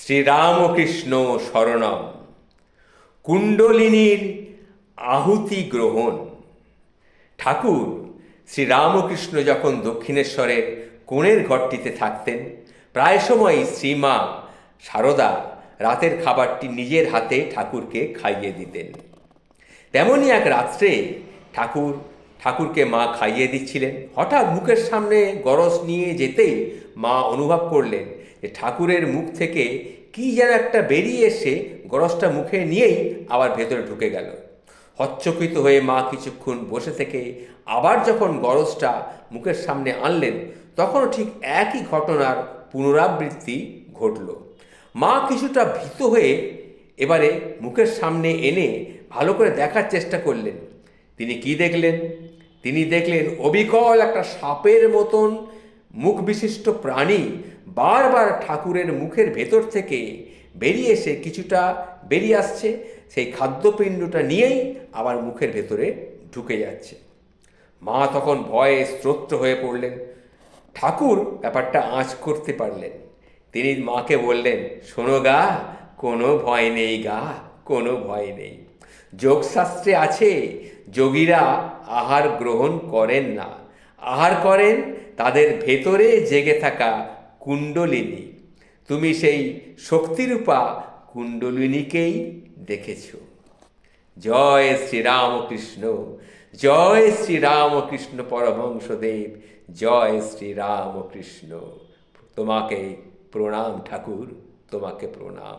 শ্রীরামকৃষ্ণ শরণম। কুণ্ডলিনীর আহুতি গ্রহণ। ঠাকুর শ্রীরামকৃষ্ণ যখন দক্ষিণেশ্বরের কোণের ঘরটিতে থাকতেন, প্রায় সময়ই শ্রীমা সারদা রাতের খাবারটি নিজের হাতে ঠাকুরকে খাইয়ে দিতেন। তেমনই এক রাত্রে ঠাকুরকে মা খাইয়ে দিচ্ছিলেন। হঠাৎ মুখের সামনে গরজ নিয়ে যেতেই মা অনুভব করলেন যে ঠাকুরের মুখ থেকে কি যেন একটা বেরিয়ে এসে গরজটা মুখে নিয়েই আবার ভেতরে ঢুকে গেল। হচ্চকিত হয়ে মা কিছুক্ষণ বসে থেকে আবার যখন গরজটা মুখের সামনে আনলেন, তখনও ঠিক একই ঘটনার পুনরাবৃত্তি ঘটল। মা কিছুটা ভীত হয়ে এবারে মুখের সামনে এনে ভালো করে দেখার চেষ্টা করলেন। তিনি কি দেখলেন? তিনি দেখলেন অবিকল একটা সাপের মতন মুখ বিশিষ্ট প্রাণী বারবার ঠাকুরের মুখের ভেতর থেকে বেরিয়ে এসে কিছুটা বেরিয়ে আসছে, সেই খাদ্যপিণ্ডটা নিয়েই আবার মুখের ভেতরে ঢুকে যাচ্ছে। মা তখন ভয়ে স্ত্রস্ত হয়ে পড়লেন। ঠাকুর ব্যাপারটা আঁচ করতে পারলেন। তিনি মাকে বললেন, শোনো গা, কোনো ভয় নেই গা, কোনো ভয় নেই। যোগশাস্ত্রে আছে, যোগীরা আহার গ্রহণ করেন না, আহার করেন তাদের ভেতরে জেগে থাকা কুণ্ডলিনী। তুমি সেই শক্তিরূপা কুণ্ডলিনীকেই দেখেছ। জয় শ্রীরামকৃষ্ণ, জয় শ্রীরামকৃষ্ণ পরমহংসদেব, জয় শ্রীরামকৃষ্ণ। তোমাকে প্রণাম ঠাকুর, তোমাকে প্রণাম।